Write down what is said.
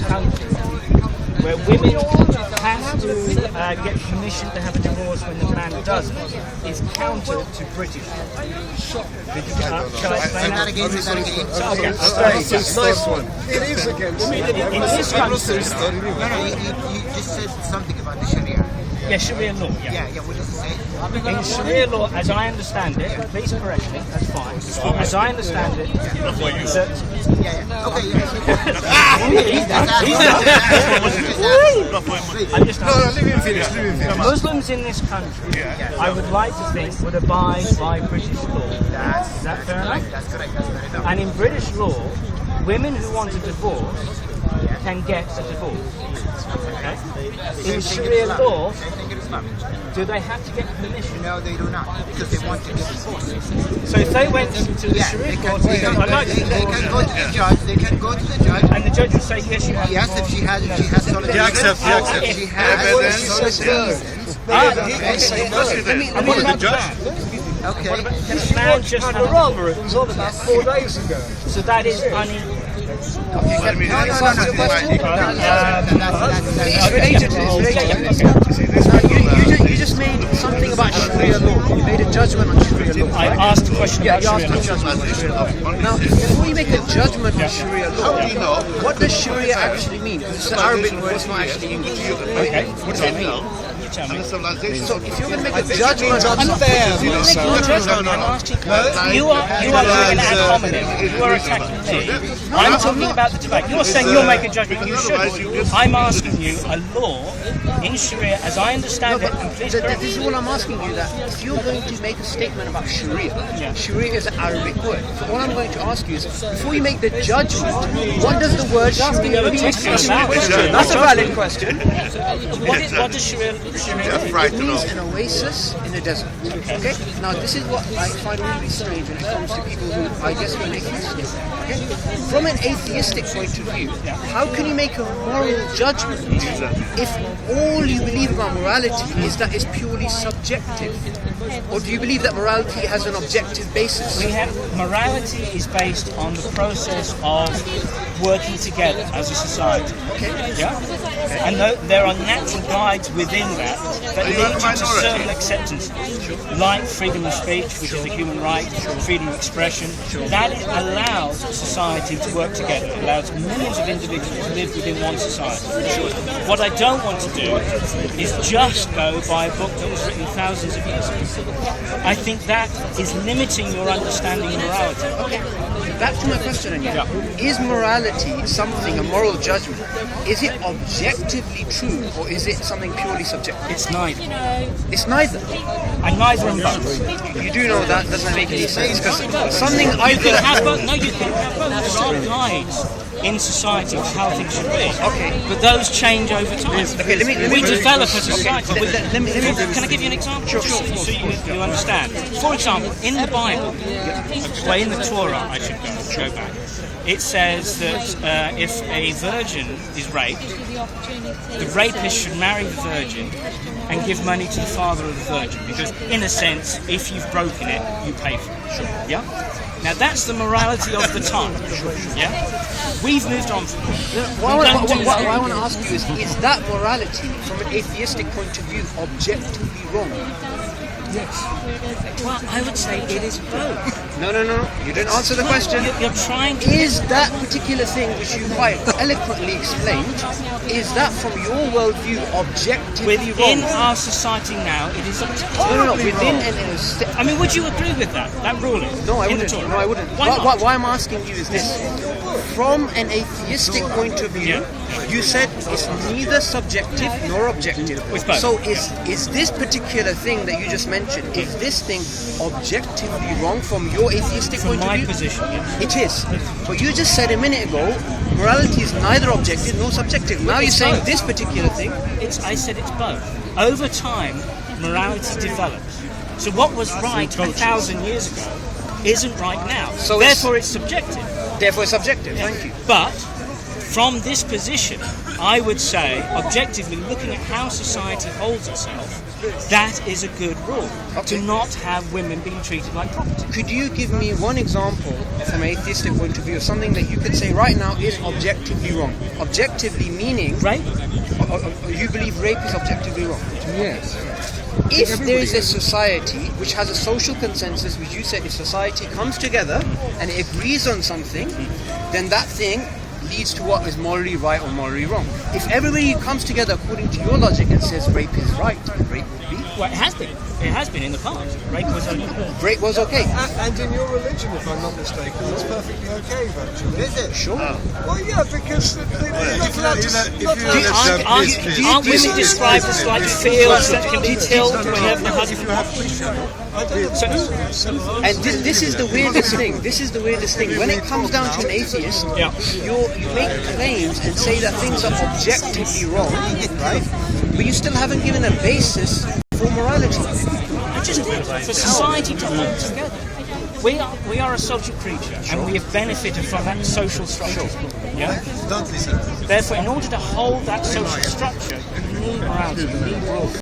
country where women have to get permission to have a divorce when the man doesn't is counter to British law. Shall I explain that? It's nice one. It is against In this country, You just said something about the Sharia. yeah, Sharia law. Yeah, what does it say? In Sharia law, as I understand it, please correct me, that's fine. As I understand it, I'm just Muslims in this country, I would like to think, would abide by British law. Is that fair enough? That's correct. And in British law, women who want a divorce can get a divorce. Okay? In Sharia law, do they have to get permission? No, they do not, because they want to get divorced. So if they went to the Sharia court, they can go to the judge. They can go to the judge, and the judge would say yes, you have. Yes, if she has solid reasons. If she has solid reasons. And what about the man? Okay. The man just had a Panorama, it was on about 4 days ago. So that is You just made something about Sharia law. You made a judgment on Sharia law. I asked a question about Sharia law. Judgment on Sharia law. Now, before you make a judgment on Sharia law, what does Sharia actually mean? Because it's an Arabic word, it's not actually English. Okay, what does it mean? You tell me. So if you're going to make a judgment on You are doing an ad hominem. You are attacking me. I'm talking about the debate. You're saying you'll make a judgment. You should. I'm asking you a law in Sharia, as I understand it, and please correct this is what I'm asking you, that if you're going to make a statement about Sharia, Sharia is an Arabic word. So all I'm going to ask you is, before you make the judgment, what does the word Sharia mean? That's a valid question. What does Sharia mean? It means an oasis in the desert. Okay? Now this is what I find really strange when it comes to people who, I guess, are atheists. Okay? From an atheistic point of view, how can you make a moral judgment if all you believe about morality is that it's purely subjective? Or do you believe that morality has an objective basis? Morality is based on the process of working together as a society. Okay. Yeah? And there are natural guides within that lead you to certain acceptances, like freedom of speech, which is a human right, freedom of expression. That allows society to work together. It allows millions of individuals to live within one society. What I don't want to do is just go by a book that was written thousands of years ago. I think that is limiting your understanding of morality. Okay. Back to my question again. Is morality something, a moral judgment, is it objectively true or is it something purely subjective? It's neither. It's neither. And neither and both. You do know that doesn't make any sense, because something I You can have both. No, you can have both. There are guides in society of how things should be. Okay. But those change over time. Okay, let me we develop as a society. Okay, Can I give you an example? Sure. So you understand. For example, in the Bible, well, in the Torah, I should go back. It says that if a virgin is raped, the rapist should marry the virgin and give money to the father of the virgin, because in a sense, if you've broken it, you pay for it. Yeah? Now that's the morality of the time. Yeah? We've moved on from that. What I want to ask you is that morality, from an atheistic point of view, objectively wrong? Yes. Well, I would say it is both. No. You didn't answer the question. You're trying to... Is that particular thing which you quite eloquently explained, is that from your worldview objectively wrong? Within our society now, it is objectively No. Within I mean, would you agree with that ruling? No, I wouldn't. Why I'm asking you is this. From an atheistic point of view, you said it's neither subjective nor objective. So is this particular thing that you just mentioned, is this thing objectively wrong from your atheistic point of view? From my position, yes. It is. But you just said a minute ago, morality is neither objective nor subjective. Now you're saying this particular thing. I said it's both. Over time, morality develops. So what was right 1,000 years ago isn't right now. So therefore it's subjective. Therefore it's subjective, thank you. But from this position, I would say, objectively, looking at how society holds itself, that is a good rule, to not have women being treated like property. Could you give me one example of from an atheistic point of view of something that you could say right now is objectively wrong. Objectively meaning, Right? You believe rape is objectively wrong. Yes. If there is a society which has a social consensus, which you said if society comes together and it agrees on something, then that thing leads to what is morally right or morally wrong. If everybody comes together according to your logic and says rape is right, rape would be. Well, it has been. It has been in the past. Rape was Rape was okay. And in your religion, if I'm not mistaken, it's perfectly okay, virtually. Is it? Sure. Well, yeah, because they're not allowed to... Aren't women described as like fields that can be tilled whenever the husband... And this is the weirdest thing. This is the weirdest thing. When it comes down to an atheist, you make claims and say that things are objectively wrong, right? But you still haven't given a basis for morality. Just for society to hold together. We are a social creature, and we have benefited from that social structure. Yeah? Don't listen. Therefore, in order to hold that social structure, you need morality, you need rules.